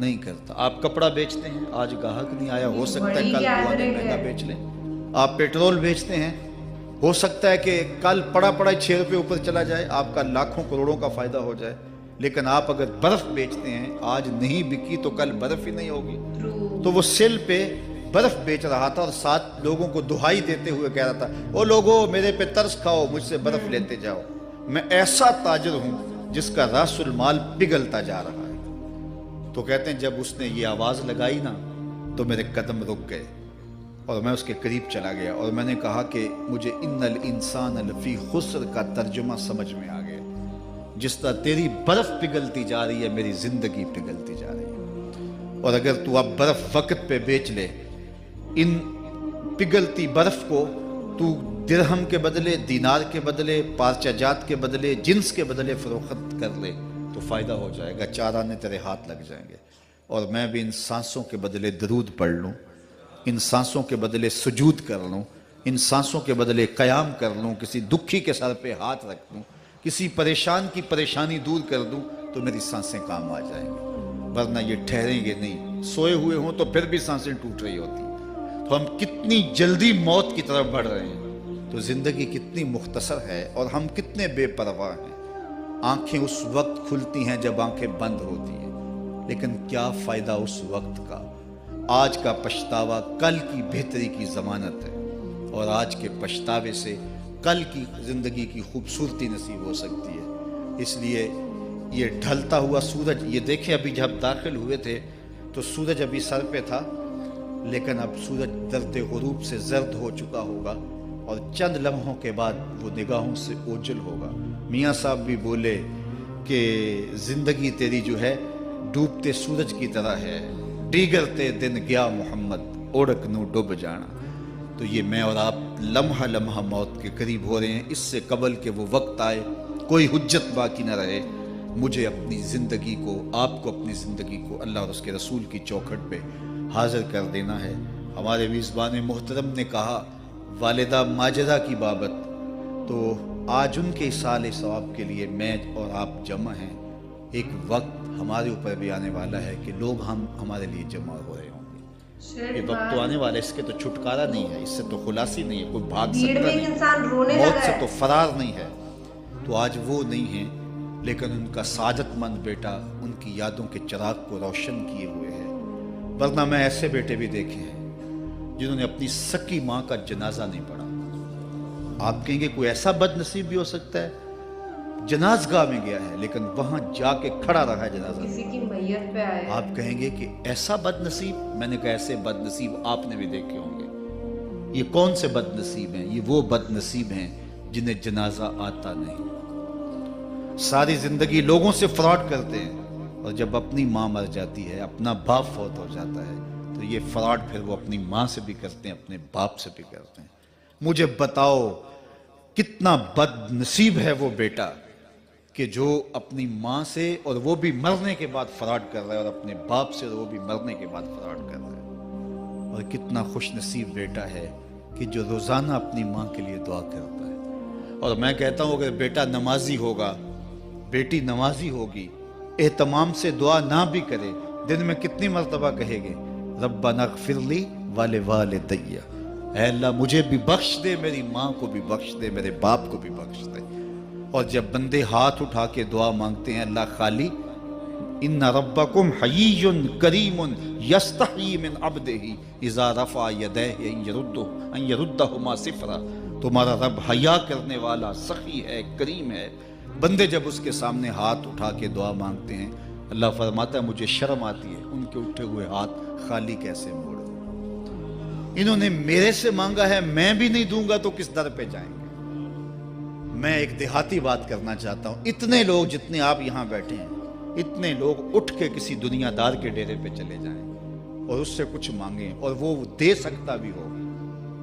نہیں کرتا. آپ کپڑا بیچتے ہیں, آج گاہک نہیں آیا, ہو سکتا ہے بڑی کل دعا gathering مہنگا ہے. بیچ لیں. آپ پیٹرول بیچتے ہیں, ہو سکتا ہے کہ کل پڑا 6 روپے اوپر چلا جائے, آپ کا لاکھوں کروڑوں کا فائدہ ہو جائے. لیکن آپ اگر برف بیچتے ہیں, آج نہیں بکی تو کل برف ہی نہیں ہوگی. تو وہ سیل پہ برف بیچ رہا تھا اور 7 لوگوں کو دہائی دیتے ہوئے کہہ رہا تھا, او لوگو میرے پہ ترس کھاؤ, مجھ سے برف لیتے جاؤ, میں ایسا تاجر ہوں جس کا راس المال پگھلتا جا رہا ہے. تو کہتے ہیں جب اس نے یہ آواز لگائی نا تو میرے قدم رک گئے اور میں اس کے قریب چلا گیا اور میں نے کہا کہ مجھے ان الانسان لفی خسر کا ترجمہ سمجھ میں آ گیا. جس طرح تیری برف پگھلتی جا رہی ہے, میری زندگی پگھلتی جا رہی ہے. اور اگر تو اب برف وقت پہ بیچ لے, ان پگھلتی برف کو تو درہم کے بدلے, دینار کے بدلے, پارچہ جات کے بدلے, جنس کے بدلے فروخت کر لے تو فائدہ ہو جائے گا, 4 آنے تیرے ہاتھ لگ جائیں گے. اور میں بھی ان سانسوں کے بدلے درود پڑھ لوں, ان سانسوں کے بدلے سجود کر لوں, ان سانسوں کے بدلے قیام کر لوں, کسی دکھی کے سر پہ ہاتھ رکھ دوں, کسی پریشان کی پریشانی دور کر دوں تو میری سانسیں کام آ جائیں گی. ورنہ یہ ٹھہریں گے نہیں. سوئے ہوئے ہوں تو پھر بھی سانسیں ٹوٹ رہی ہوتی ہیں. تو ہم کتنی جلدی موت کی طرف بڑھ رہے ہیں, تو زندگی کتنی مختصر ہے اور ہم کتنے بے پرواہ ہیں. آنکھیں اس وقت کھلتی ہیں جب آنکھیں بند ہوتی ہیں, لیکن کیا فائدہ اس وقت کا. آج کا پچھتاوا کل کی بہتری کی ضمانت ہے, اور آج کے پچھتاوے سے کل کی زندگی کی خوبصورتی نصیب ہو سکتی ہے. اس لیے یہ ڈھلتا ہوا سورج, یہ دیکھیں ابھی جب داخل ہوئے تھے تو سورج ابھی سر پہ تھا, لیکن اب سورج درد غروب سے زرد ہو چکا ہوگا اور چند لمحوں کے بعد وہ نگاہوں سے اوجھل ہوگا. میاں صاحب بھی بولے کہ زندگی تیری جو ہے ڈوبتے سورج کی طرح ہے, ڈیگرتے دن گیا محمد اوڑک نو ڈوب جانا. تو یہ میں اور آپ لمحہ لمحہ موت کے قریب ہو رہے ہیں. اس سے قبل کہ وہ وقت آئے کوئی حجت باقی نہ رہے, مجھے اپنی زندگی کو, آپ کو اپنی زندگی کو اللہ اور اس کے رسول کی چوکھٹ پہ حاضر کر دینا ہے. ہمارے میزبان محترم نے کہا والدہ ماجدہ کی بابت, تو آج ان کے اصالِ ثواب کے لیے میں اور آپ جمع ہیں. ایک وقت ہمارے اوپر بھی آنے والا ہے کہ لوگ ہمارے لیے جمع ہو رہے ہوں گے. یہ وقت تو آنے والا ہے, اس کے تو چھٹکارا نہیں ہے, اس سے تو خلاصی نہیں ہے, کوئی بھاگ سکتا نہیں, موت سے تو فرار نہیں ہے. تو آج وہ نہیں ہیں, لیکن ان کا سعادت مند بیٹا ان کی یادوں کے چراغ کو روشن کیے ہوئے ہے. ورنہ میں ایسے بیٹے بھی دیکھے ہیں جنہوں نے اپنی سکی ماں کا جنازہ نہیں پڑھا. آپ کہیں گے کوئی ایسا بد نصیب بھی ہو سکتا ہے, جنازگاہ میں گیا ہے لیکن وہاں جا کے کھڑا رہا ہے جنازہ, کسی کی میت پہ آئے. آپ کہیں گے کہ ایسا بد نصیب. میں نے کہا ایسے بد نصیب آپ نے بھی دیکھے ہوں گے. یہ کون سے بد نصیب ہیں؟ یہ وہ بد نصیب ہیں جنہیں جنازہ آتا نہیں. ساری زندگی لوگوں سے فراڈ کرتے ہیں, اور جب اپنی ماں مر جاتی ہے, اپنا باپ فوت ہو جاتا ہے, تو یہ فراڈ پھر وہ اپنی ماں سے بھی کرتے ہیں, اپنے باپ سے بھی کرتے ہیں. مجھے بتاؤ کتنا بد نصیب ہے وہ بیٹا کہ جو اپنی ماں سے, اور وہ بھی مرنے کے بعد فراڈ کر رہا ہے, اور اپنے باپ سے, اور وہ بھی مرنے کے بعد فراڈ کر رہا ہے. اور کتنا خوش نصیب بیٹا ہے کہ جو روزانہ اپنی ماں کے لیے دعا کرتا ہے. اور میں کہتا ہوں اگر بیٹا نمازی ہوگا, بیٹی نمازی ہوگی, اہتمام سے دعا نہ بھی کرے, دن میں کتنی مرتبہ کہے گے ربنا اغفر لی ولوالدی, اے اللہ مجھے بھی بخش دے, میری ماں کو بھی بخش دے, میرے باپ کو بھی بخش دے. اور جب بندے ہاتھ اٹھا کے دعا مانگتے ہیں, اللہ خالی ان ربکم حیی کریم یستحیی من عبدہ اذا رفع یدیہ ان یردہما صفرا, تمہارا رب حیا کرنے والا, سخی ہے, کریم ہے. بندے جب اس کے سامنے ہاتھ اٹھا کے دعا مانگتے ہیں, اللہ فرماتا ہے مجھے شرم آتی ہے ان کے اٹھے ہوئے ہاتھ خالی کیسے موڑ دوں. انہوں نے میرے سے مانگا ہے, میں بھی نہیں دوں گا تو کس در پہ جائیں گے. میں ایک دیہاتی بات کرنا چاہتا ہوں. اتنے لوگ جتنے آپ یہاں بیٹھے ہیں, اتنے لوگ اٹھ کے کسی دنیا دار کے ڈیرے پہ چلے جائیں اور اس سے کچھ مانگیں, اور وہ دے سکتا بھی ہو,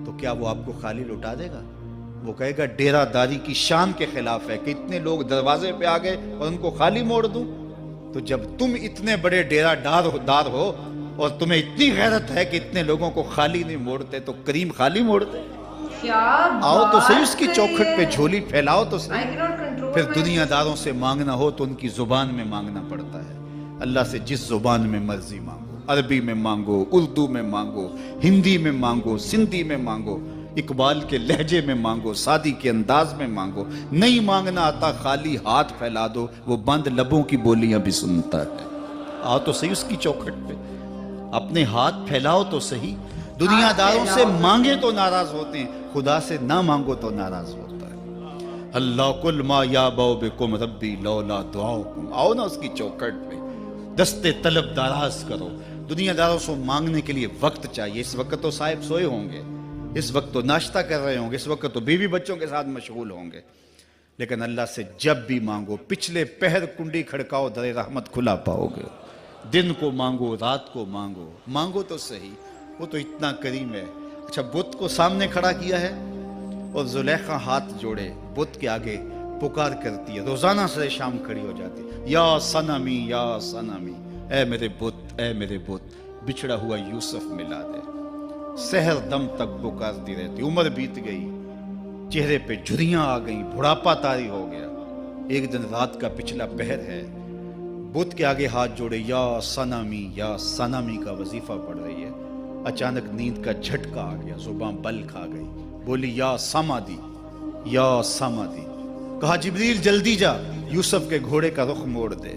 تو کیا وہ آپ کو خالی لوٹا دے گا؟ وہ کہے گا ڈیرہ داری کی شان کے خلاف ہے کہ اتنے لوگ دروازے پہ آ گئے اور ان کو خالی موڑ دوں. تو جب تم اتنے بڑے ڈیرہ دار ہو اور تمہیں اتنی غیرت ہے کہ اتنے لوگوں کو خالی نہیں موڑتے, تو کریم خالی موڑتے. آؤ تو صحیح اس کی چوکھٹ پہ جھولی پھیلاؤ تو صحیح. پھر دنیا داروں سے مانگنا ہو تو ان کی زبان میں مانگنا پڑتا ہے. اللہ سے جس زبان میں مرضی مانگو، عربی میں مانگو، اردو میں مانگو، ہندی میں مانگو، سندھی میں مانگو، اقبال کے لہجے میں مانگو، سادی کے انداز میں مانگو، نہیں مانگنا آتا خالی ہاتھ پھیلا دو، وہ بند لبوں کی بولیاں بھی سنتا ہے۔ آؤ تو صحیح اس کی چوکھٹ پہ، اپنے ہاتھ پھیلاؤ تو صحیح۔ دنیا داروں سے مانگے تو ناراض ہوتے ہیں، خدا سے نہ مانگو تو ناراض ہوتا ہے۔ اللہ کل ما یابو بکم ربی لولا دعاؤکم، آؤ نا اس کی چوکھٹ پہ، دستے طلب دراز کرو۔ دنیا داروں سے مانگنے کے لیے وقت چاہیے۔ اس وقت تو صاحب سوئے ہوں گے، اس وقت تو ناشتہ کر رہے ہوں گے، اس وقت تو بیوی بچوں کے ساتھ مشغول ہوں گے، لیکن اللہ سے جب بھی مانگو، پچھلے پہر کنڈی کھڑکاؤ، در رحمت کھلا پاؤ گے۔ دن کو مانگو، رات کو مانگو، مانگو تو صحیح، وہ تو اتنا کریم ہے۔ اچھا، بت کو سامنے کھڑا کیا ہے اور زلیخا ہاتھ جوڑے بت کے آگے پکار کرتی ہے، روزانہ سے شام کھڑی ہو جاتی ہے، یا صنمی یا صنمی، اے میرے بت، اے میرے بت، بچھڑا ہوا یوسف ملا دے۔ سحر دم تک پکارتی رہتی، عمر بیت گئی، چہرے پہ جھریاں آ گئیں، بڑھاپا طاری ہو گیا۔ ایک دن رات کا پچھلا پہر ہے، بت کے آگے ہاتھ جوڑے، یا صنمی کا وظیفہ پڑھ رہی ہے۔ اچانک نیند کا جھٹکا آ گیا، زبان بل کھا گئی، بولی یا سمادی، یا سمادی۔ کہا جبریل جلدی جا، یوسف کے گھوڑے کا رخ موڑ دے۔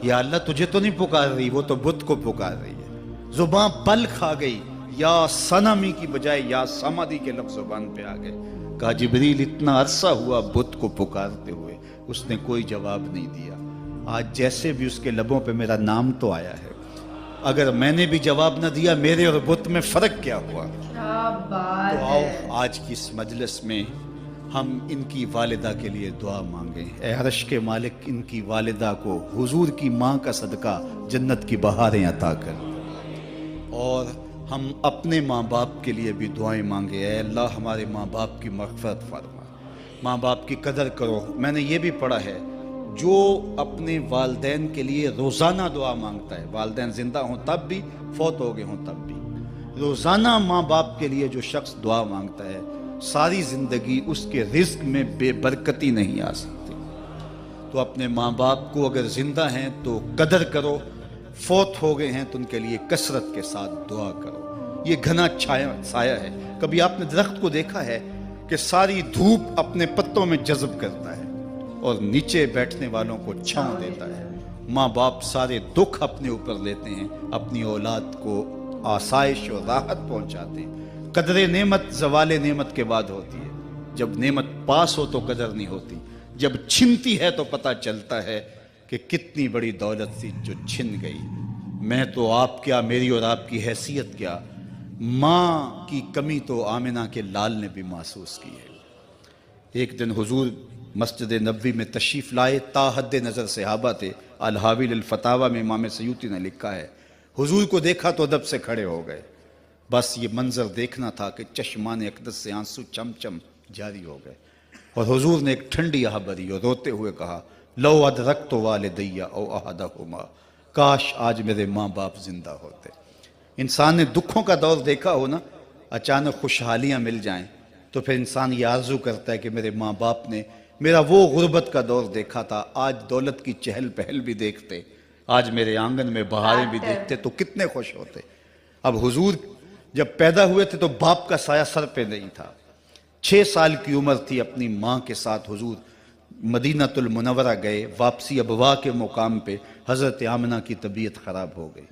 یا اللہ تجھے تو نہیں پکار رہی، وہ تو بت کو پکار رہی ہے۔ زبان بل کھا گئی، یا صنمی کی بجائے یا سمادی کے لفظ زبان پہ آ گئے۔ کہا جبریل اتنا عرصہ ہوا بت کو پکارتے ہوئے، اس نے کوئی جواب نہیں دیا، آج جیسے بھی اس کے لبوں پہ میرا نام تو آیا ہے، اگر میں نے بھی جواب نہ دیا، میرے اور بت میں فرق کیا ہوا؟ کیا بات تو آؤ ہے۔ آج کی اس مجلس میں ہم ان کی والدہ کے لیے دعا مانگیں۔ اے عرش کے مالک، ان کی والدہ کو حضور کی ماں کا صدقہ جنت کی بہاریں عطا کر، اور ہم اپنے ماں باپ کے لیے بھی دعائیں مانگے۔ اے اللہ ہمارے ماں باپ کی مغفرت فرما، ماں باپ کی قدر کرو۔ میں نے یہ بھی پڑھا ہے، جو اپنے والدین کے لیے روزانہ دعا مانگتا ہے، والدین زندہ ہوں تب بھی، فوت ہو گئے ہوں تب بھی، روزانہ ماں باپ کے لیے جو شخص دعا مانگتا ہے، ساری زندگی اس کے رزق میں بے برکتی نہیں آ سکتی۔ تو اپنے ماں باپ کو اگر زندہ ہیں تو قدر کرو، فوت ہو گئے ہیں تو ان کے لیے کثرت کے ساتھ دعا کرو۔ یہ گھنا سایہ ہے۔ کبھی آپ نے درخت کو دیکھا ہے کہ ساری دھوپ اپنے پتوں میں جذب کرتا ہے اور نیچے بیٹھنے والوں کو چھاؤں دیتا ہے؟ ماں باپ سارے دکھ اپنے اوپر لیتے ہیں، اپنی اولاد کو آسائش اور راحت پہنچاتے ہیں۔ قدر نعمت زوال نعمت کے بعد ہوتی ہے، جب نعمت پاس ہو تو قدر نہیں ہوتی، جب چھنتی ہے تو پتہ چلتا ہے کہ کتنی بڑی دولت تھی جو چھن گئی۔ میں تو آپ کیا، میری اور آپ کی حیثیت کیا، ماں کی کمی تو آمنہ کے لال نے بھی محسوس کی ہے۔ ایک دن حضور مسجد نبوی میں تشریف لائے، تا حد نظر صحابہ تھے۔ الحاوی للفتاوی میں امام سیوطی نے لکھا ہے، حضور کو دیکھا تو ادب سے کھڑے ہو گئے، بس یہ منظر دیکھنا تھا کہ چشمان اقدس سے آنسو چم چم جاری ہو گئے، اور حضور نے ایک ٹھنڈی آہ بھری اور روتے ہوئے کہا، لو ادرکت والدی او احدہما، کاش آج میرے ماں باپ زندہ ہوتے۔ انسان نے دکھوں کا دور دیکھا ہو نا، اچانک خوشحالیاں مل جائیں تو پھر انسان یہ آرزو کرتا ہے کہ میرے ماں باپ نے میرا وہ غربت کا دور دیکھا تھا، آج دولت کی چہل پہل بھی دیکھتے، آج میرے آنگن میں بہاریں بھی دیکھتے تو کتنے خوش ہوتے۔ اب حضور جب پیدا ہوئے تھے تو باپ کا سایہ سر پہ نہیں تھا، 6 سال کی عمر تھی، اپنی ماں کے ساتھ حضور مدینہ المنورہ گئے، واپسی ابوا کے مقام پہ حضرت آمنہ کی طبیعت خراب ہو گئی،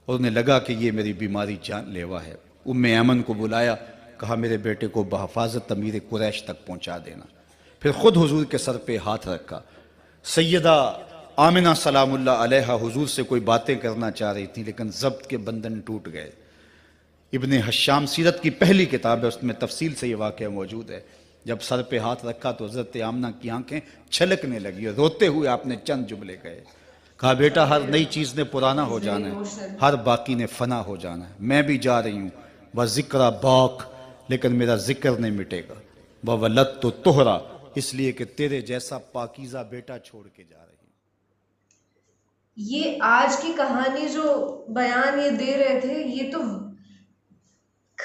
اور انہیں لگا کہ یہ میری بیماری جان لیوا ہے۔ ام ایمن کو بلایا، کہا میرے بیٹے کو بحفاظت امیر قریش تک پہنچا دینا، پھر خود حضور کے سر پہ ہاتھ رکھا۔ سیدہ آمنہ سلام اللہ علیہا حضور سے کوئی باتیں کرنا چاہ رہی تھیں، لیکن ضبط کے بندھن ٹوٹ گئے۔ ابن حشام سیرت کی پہلی کتاب ہے، اس میں تفصیل سے یہ واقعہ موجود ہے۔ جب سر پہ ہاتھ رکھا تو حضرت آمنہ کی آنکھیں چھلکنے لگی اور روتے ہوئے آپ نے چند جملے کہے، کہا بیٹا ہر نئی چیز نے پرانا ہو جانا ہے، ہر باقی نے فنا ہو جانا ہے، میں بھی جا رہی ہوں، وذکر باق، لیکن میرا ذکر نہیں مٹے گا، وولدت طہرا، اس لیے کہ تیرے جیسا پاکیزہ بیٹا چھوڑ کے جا رہی ہوں۔ یہ آج کی کہانی جو بیان یہ دے رہے تھے، یہ تو